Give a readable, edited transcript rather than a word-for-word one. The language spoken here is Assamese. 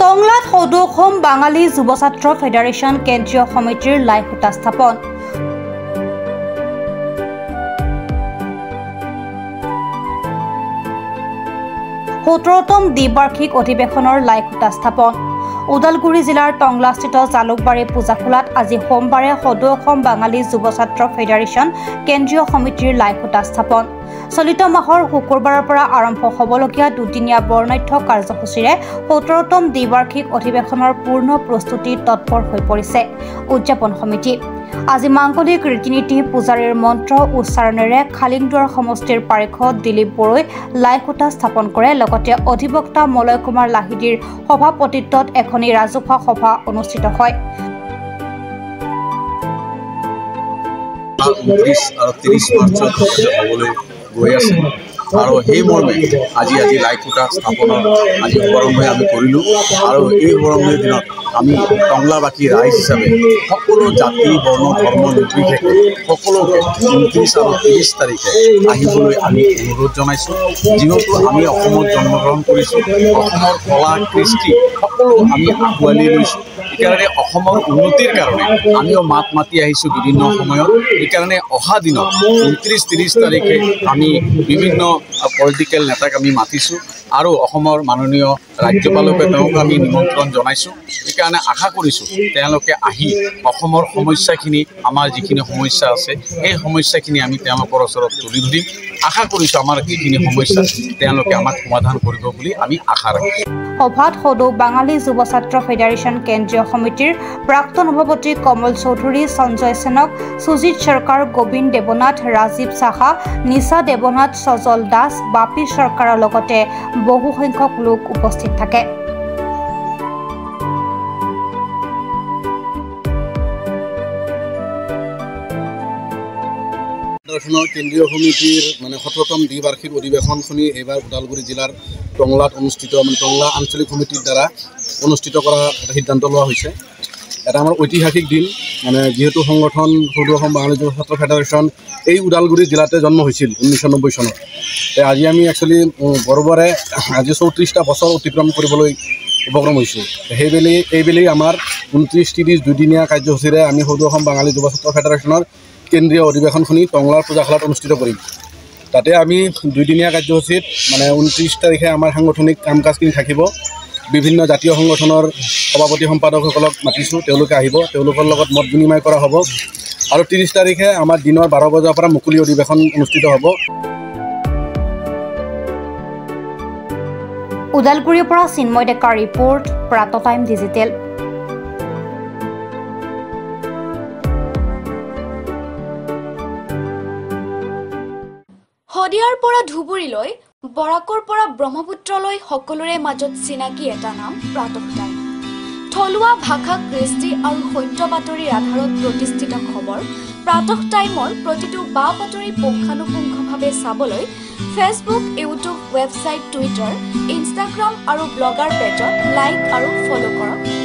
টংলাত সদৌ অসম বাঙালী যুৱ ছাত্ৰ ফেডাৰেশ্যন কেন্দ্ৰীয় সমিতিৰ লাই খুঁটা স্থাপন। সত্তৰতম দ্বিবাৰ্ষিক অধিৱেশনৰ লাই খুঁটা স্থাপন। ওদালগুৰি জিলাৰ টংলাস্থিত জালুকবাৰী পূজাখোলাত আজি সোমবাৰে সদৌ অসম বাঙালী যুৱ ছাত্ৰ ফেডাৰেশ্যন কেন্দ্ৰীয় সমিতিৰ লাই খুঁটা স্থাপন। চলিত মাহৰ শুকুৰবাৰৰ পৰা আৰম্ভ হ'বলগীয়া দুদিনীয়া বৰ্ণাঢ্য কাৰ্যসূচীৰে ৭তম দ্বিবাৰ্ষিক অধিৱেশনৰ পূৰ্ণ প্ৰস্তুতি তৎপৰ হৈ পৰিছে উদযাপন সমিতি। আজি মাংগলিক ৰীতি-নীতি পূজাৰীৰ মন্ত্ৰ উচ্চাৰণেৰে খালিংদুৱাৰ সমষ্টিৰ পাৰিষদ দিলীপ বড়োই লাই খুঁটা স্থাপন কৰে। লগতে অধিবক্তা মলয় কুমাৰ লাহিদীৰ সভাপতিত্বত এখনি ৰাজহুৱা সভা অনুষ্ঠিত হয়। 29 আৰু 30 মাৰ্চত হ'বলৈ গৈ আছে আৰু সেই মৰ্মে আজি লাই খুঁটা স্থাপনৰ আজি শুভাৰম্ভই আমি কৰিলোঁ আৰু এই শুভাৰম্ভৰ দিনত আমি টংলাবাসী ৰাইজ হিচাপে সকলো জাতি বৰ্ণ ধৰ্ম নিৰ্বিশেষে সকলোকে 29 আৰু 30 তাৰিখে আহিবলৈ আমি অনুৰোধ জনাইছোঁ। যিহেতু আমি অসমত জন্মগ্ৰহণ কৰিছোঁ, অসমৰ কলা কৃষ্টি সকলো আমি আঁকোৱালি লৈছোঁ। সেইকাৰণে অসমৰ উন্নতিৰ কাৰণে আমিও মাত মাতি আহিছোঁ বিভিন্ন সময়ত। সেইকাৰণে অহা দিনত 29-30 তাৰিখে আমি বিভিন্ন পলিটিকেল নেতাক আমি মাতিছোঁ আৰু অসমৰ মাননীয় ৰাজ্যপালকে তেওঁক আমি নিমন্ত্ৰণ জনাইছোঁ। সেইকাৰণে আশা কৰিছোঁ তেওঁলোকে আহি অসমৰ সমস্যাখিনি, আমাৰ যিখিনি সমস্যা আছে সেই সমস্যাখিনি আমি তেওঁলোকৰ ওচৰত তুলি ধৰিম। আশা কৰিছোঁ আমাৰ যিখিনি সমস্যা তেওঁলোকে আমাক সমাধান কৰিব বুলি আমি আশা ৰাখিছোঁ। সভাত সদৌ বাঙালী যুৱ ছাত্ৰ ফেডাৰেশ্যন কেন্দ্ৰীয় সমিতিৰ প্ৰাক্তন সভাপতি কমল চৌধুৰী, সঞ্জয় সেনক, সুজিত চৰকাৰ, গোবিন্দ দেৱনাথ, ৰাজীৱ সাহা, নিশা দেৱনাথ, সজল দাস, বাপী চৰকাৰৰ লগতে বহু সংখ্যক লোক উপস্থিত থাকে। কেন্দ্ৰীয় সমিতিৰ ৭তম দ্বিবাৰ্ষিক অধিৱেশনখনি এইবাৰ ওদালগুৰি জিলাৰ টংলাত অনুষ্ঠিত টংলা আঞ্চলিক সমিতিৰ দ্বাৰা অনুষ্ঠিত কৰাৰ এটা সিদ্ধান্ত লোৱা হৈছে। এটা আমাৰ ঐতিহাসিক দিন, যিহেতু সংগঠন সদৌ অসম বাঙালী যুৱ ছাত্ৰ ফেডাৰেশ্যন এই ওদালগুৰি জিলাতে জন্ম হৈছিল 1990 চনত। আজি আমি একচুৱেলি গৰ্বৰে আজি 34টা বছৰ অতিক্ৰম কৰিবলৈ উপক্ৰম হৈছোঁ। এইবেলি আমাৰ 29-30 দুদিনীয়া কাৰ্যসূচীৰে আমি সদৌ অসম বাঙালী যুৱ ছাত্ৰ ফেডাৰেশ্যনৰ কেন্দ্ৰীয় অধিৱেশনখনি টংলাৰ পূজাখোলাত অনুষ্ঠিত কৰিম। তাতে আমি দুদিনীয়া কাৰ্যসূচীত 29 তাৰিখে আমাৰ সাংগঠনিক কাম কাজখিনি থাকিব। বিভিন্ন জাতীয় সংগঠনৰ সভাপতি সম্পাদকসকলক মাতিছোঁ, তেওঁলোকে আহিব, তেওঁলোকৰ লগত মত বিনিময় কৰা হ'ব। আৰু 30 তাৰিখে আমাৰ দিনৰ 12 বজাৰ পৰা মুকলি অধিৱেশন অনুষ্ঠিত হ'ব। ওদালগুৰিৰ পৰা চিন্ময় ডেকাৰ ৰিপৰ্ট, প্ৰাত টাইম ডিজিটেল। শদিয়াৰ পৰা ধুবুৰীলৈ, বৰাকৰ পৰা ব্ৰহ্মপুত্ৰলৈ সকলোৰে মাজত চিনাকি এটা নাম প্ৰাতঃ টাইম। থলুৱা ভাষা, কৃষ্টি আৰু সত্য বাতৰিৰ আধাৰত প্ৰতিষ্ঠিত খবৰ প্ৰাতঃ টাইমৰ প্ৰতিটো বা বাতৰি পুংখানুপুংখভাৱে চাবলৈ Facebook, YouTube, website, Twitter, Instagram আৰু ব্লগাৰ পেজত লাইক আৰু ফ'ল' কৰক।